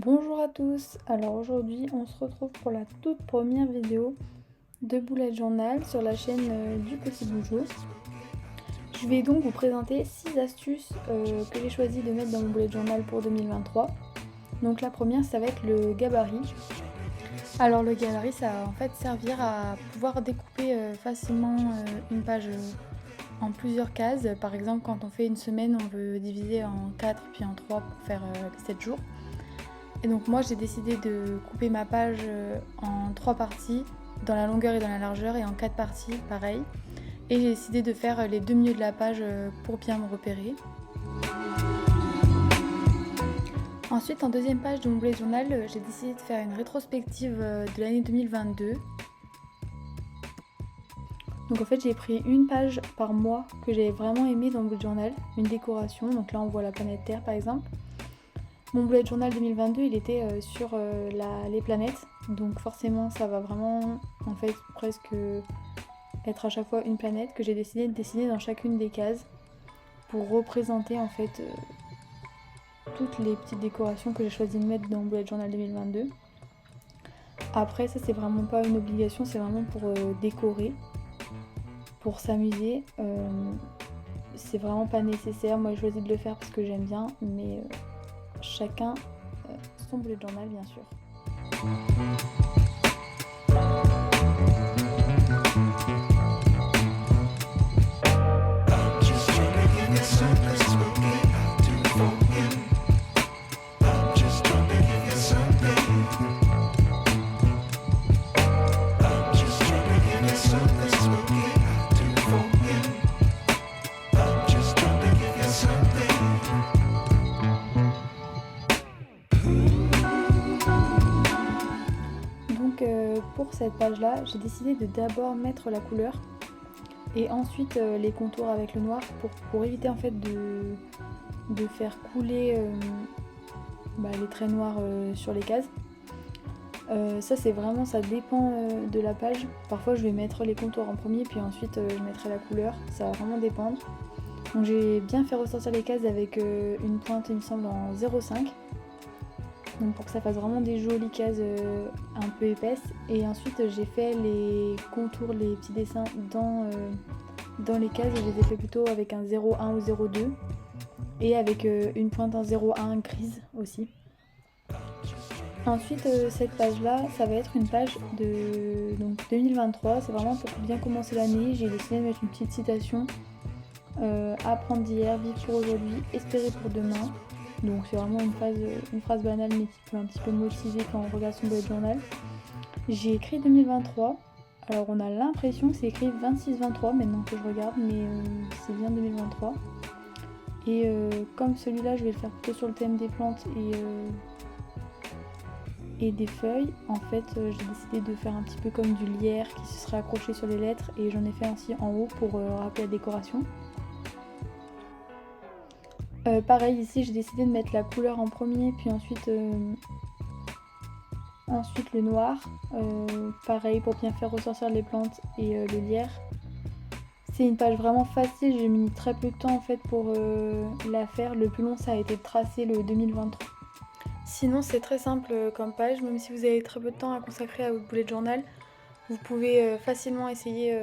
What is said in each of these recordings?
Bonjour à tous, alors aujourd'hui on se retrouve pour la toute première vidéo de Bullet Journal sur la chaîne du Petit Bougeot. Je vais donc vous présenter 6 astuces que j'ai choisi de mettre dans mon Bullet Journal pour 2023. Donc la première ça va être le gabarit. Alors le gabarit ça va en fait servir à pouvoir découper facilement une page en plusieurs cases. Par exemple quand on fait une semaine on veut diviser en 4 puis en 3 pour faire 7 jours. Et donc moi j'ai décidé de couper ma page en 3 parties, dans la longueur et dans la largeur, et en 4 parties pareil. Et j'ai décidé de faire les deux milieux de la page pour bien me repérer. Ensuite en deuxième page de mon bullet journal, j'ai décidé de faire une rétrospective de l'année 2022. Donc en fait j'ai pris une page par mois que j'avais vraiment aimé dans mon bullet journal, une décoration, donc là on voit la planète Terre par exemple. Mon bullet journal 2022 il était sur les planètes, donc forcément ça va vraiment en fait presque être à chaque fois une planète que j'ai décidé de dessiner dans chacune des cases pour représenter en fait toutes les petites décorations que j'ai choisi de mettre dans mon bullet journal 2022. Après ça c'est vraiment pas une obligation, c'est vraiment pour décorer, pour s'amuser. C'est vraiment pas nécessaire, moi j'ai choisi de le faire parce que j'aime bien, mais chacun son bullet journal bien sûr. Pour cette page là j'ai décidé de d'abord mettre la couleur et ensuite les contours avec le noir pour éviter en fait de faire couler les traits noirs sur les cases. Ça c'est vraiment, ça dépend de la page. Parfois je vais mettre les contours en premier puis ensuite je mettrai la couleur, ça va vraiment dépendre. Donc j'ai bien fait ressortir les cases avec une pointe il me semble en 0,5. Donc pour que ça fasse vraiment des jolies cases un peu épaisses. Et ensuite j'ai fait les contours, les petits dessins dans les cases, et je les ai fait plutôt avec un 0,1 ou 0,2 et avec une pointe en 0,1 grise aussi. Ensuite cette page là ça va être une page de 2023, c'est vraiment pour bien commencer l'année. J'ai décidé de mettre une petite citation, apprendre d'hier, vivre pour aujourd'hui, espérer pour demain. Donc c'est vraiment une phrase banale mais qui peut un petit peu motiver quand on regarde son bullet journal. J'ai écrit 2023, alors on a l'impression que c'est écrit 26-23 maintenant que je regarde, mais c'est bien 2023. Et comme celui-là je vais le faire plutôt sur le thème des plantes et des feuilles, en fait j'ai décidé de faire un petit peu comme du lierre qui se serait accroché sur les lettres, et j'en ai fait ainsi en haut pour rappeler la décoration. Pareil ici j'ai décidé de mettre la couleur en premier puis ensuite le noir, pareil pour bien faire ressortir les plantes et le lierre. C'est une page vraiment facile, j'ai mis très peu de temps en fait pour la faire. Le plus long ça a été de tracer le 2023. Sinon c'est très simple comme page, même si vous avez très peu de temps à consacrer à votre bullet journal, vous pouvez facilement essayer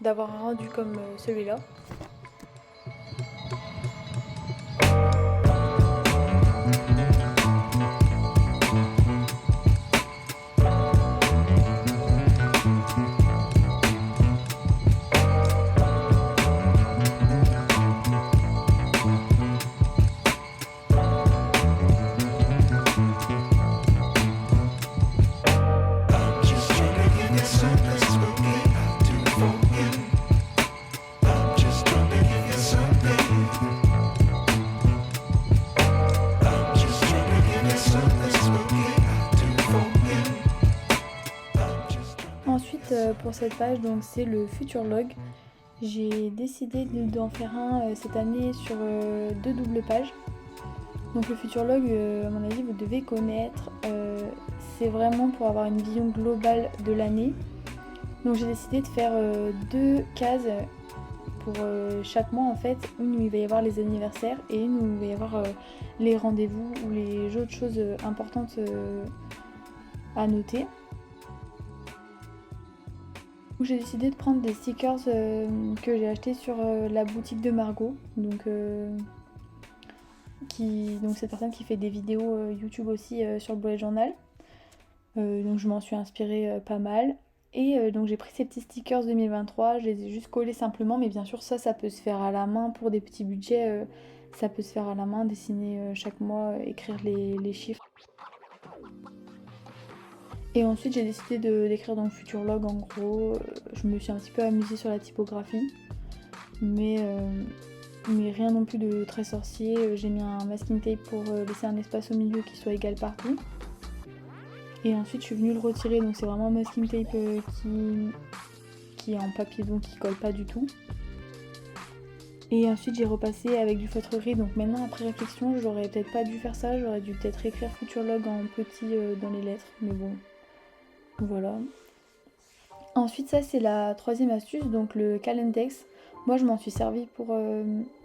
d'avoir un rendu comme celui-là. Ensuite pour cette page donc c'est le futur log. J'ai décidé d'en faire un cette année sur 2 doubles pages. Donc le futur log à mon avis vous devez connaître, c'est vraiment pour avoir une vision globale de l'année. Donc j'ai décidé de faire 2 cases pour chaque mois en fait, une où il va y avoir les anniversaires et une où il va y avoir les rendez-vous ou les autres choses importantes à noter. J'ai décidé de prendre des stickers que j'ai achetés sur la boutique de Margot, donc cette personne qui fait des vidéos YouTube aussi sur le bullet journal. Donc je m'en suis inspirée pas mal. Et donc j'ai pris ces petits stickers 2023, je les ai juste collés simplement, mais bien sûr ça peut se faire à la main pour des petits budgets, ça peut se faire à la main, dessiner chaque mois, écrire les chiffres. Et ensuite j'ai décidé d'écrire dans le Futurlog en gros, je me suis un petit peu amusée sur la typographie, mais rien non plus de très sorcier. J'ai mis un masking tape pour laisser un espace au milieu qui soit égal partout. Et ensuite je suis venue le retirer, donc c'est vraiment un masking tape qui est en papier, donc qui colle pas du tout. Et ensuite j'ai repassé avec du feutre gris, donc maintenant après réflexion j'aurais peut-être pas dû faire ça, j'aurais dû peut-être écrire Futurlog en petit dans les lettres, mais bon, voilà. Ensuite ça c'est la troisième astuce, donc le Calendex. Moi je m'en suis servi pour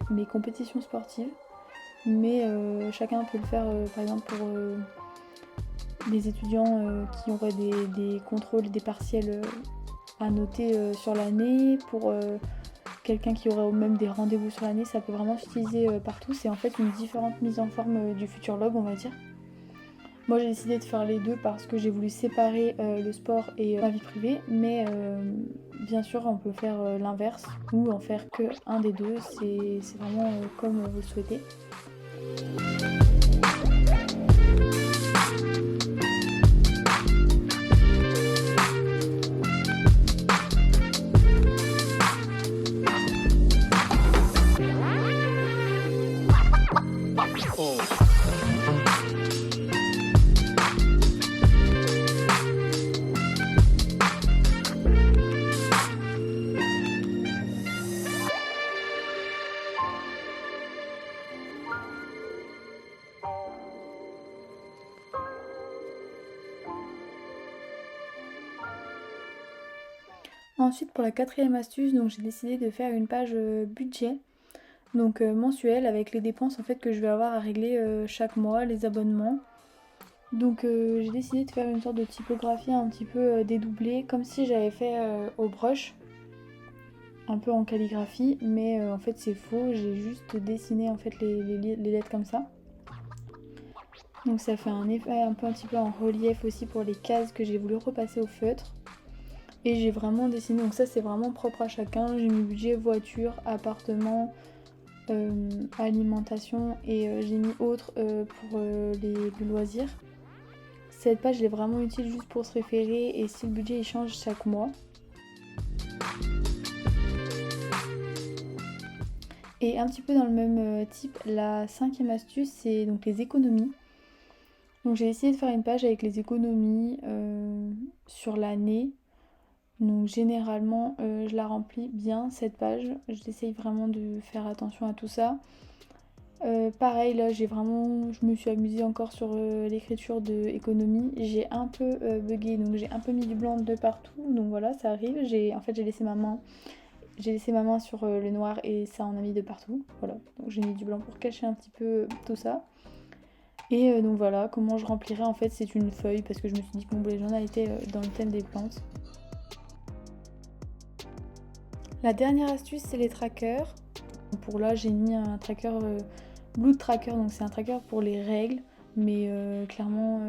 mes compétitions sportives, mais chacun peut le faire par exemple pour des étudiants qui auraient des contrôles, des partiels à noter sur l'année, pour quelqu'un qui aurait même des rendez-vous sur l'année, ça peut vraiment s'utiliser partout. C'est en fait une différente mise en forme du Futurlog, on va dire. Moi j'ai décidé de faire les deux parce que j'ai voulu séparer le sport et ma vie privée, mais bien sûr on peut faire l'inverse ou en faire que un des deux, c'est vraiment comme vous le souhaitez. Ensuite pour la quatrième astuce, donc j'ai décidé de faire une page budget, donc mensuelle, avec les dépenses en fait que je vais avoir à régler chaque mois, les abonnements. Donc j'ai décidé de faire une sorte de typographie un petit peu dédoublée, comme si j'avais fait au brush, un peu en calligraphie, mais en fait c'est faux, j'ai juste dessiné en fait les lettres comme ça. Donc ça fait un effet un petit peu en relief aussi pour les cases que j'ai voulu repasser au feutre. Et j'ai vraiment dessiné, donc ça c'est vraiment propre à chacun. J'ai mis budget, voiture, appartement, alimentation et j'ai mis autre pour les loisirs. Cette page elle est vraiment utile juste pour se référer et si le budget il change chaque mois. Et un petit peu dans le même type, la cinquième astuce c'est donc les économies. Donc j'ai essayé de faire une page avec les économies sur l'année. Donc généralement je la remplis bien cette page, j'essaye vraiment de faire attention à tout ça. Pareil là je me suis amusée encore sur l'écriture de économie. J'ai un peu bugué, donc j'ai un peu mis du blanc de partout, donc voilà ça arrive. En fait j'ai laissé ma main sur le noir et ça en a mis de partout. Voilà, donc j'ai mis du blanc pour cacher un petit peu tout ça. Et donc voilà comment je remplirai, en fait c'est une feuille parce que je me suis dit que mon bullet journal était dans le thème des plantes. La dernière astuce c'est les trackers. Pour là j'ai mis un tracker Blood Tracker, donc c'est un tracker pour les règles, mais clairement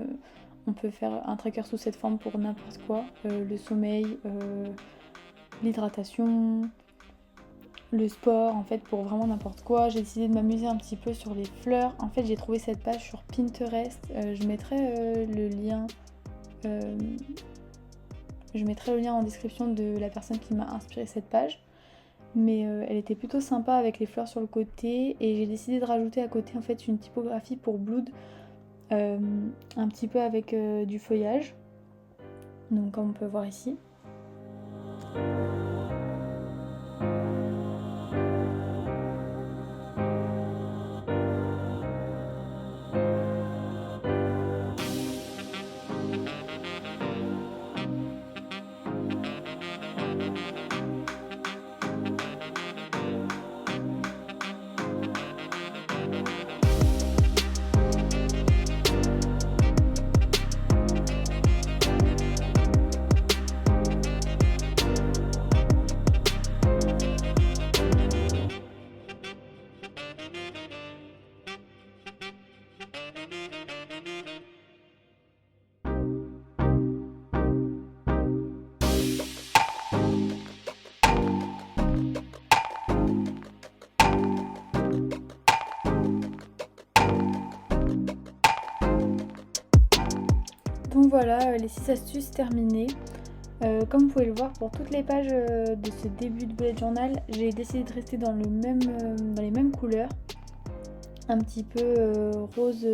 on peut faire un tracker sous cette forme pour n'importe quoi, le sommeil, l'hydratation, le sport, en fait pour vraiment n'importe quoi. J'ai décidé de m'amuser un petit peu sur les fleurs. En fait j'ai trouvé cette page sur Pinterest, je mettrai le lien en description de la personne qui m'a inspiré cette page. Mais elle était plutôt sympa avec les fleurs sur le côté et j'ai décidé de rajouter à côté en fait une typographie pour Blood un petit peu avec du feuillage, donc comme on peut voir ici. voilà, les 6 astuces terminées. Comme vous pouvez le voir, pour toutes les pages de ce début de bullet journal, j'ai décidé de rester dans les mêmes couleurs, un petit peu rose,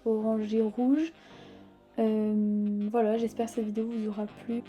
orangé, rouge. Voilà, j'espère que cette vidéo vous aura plu.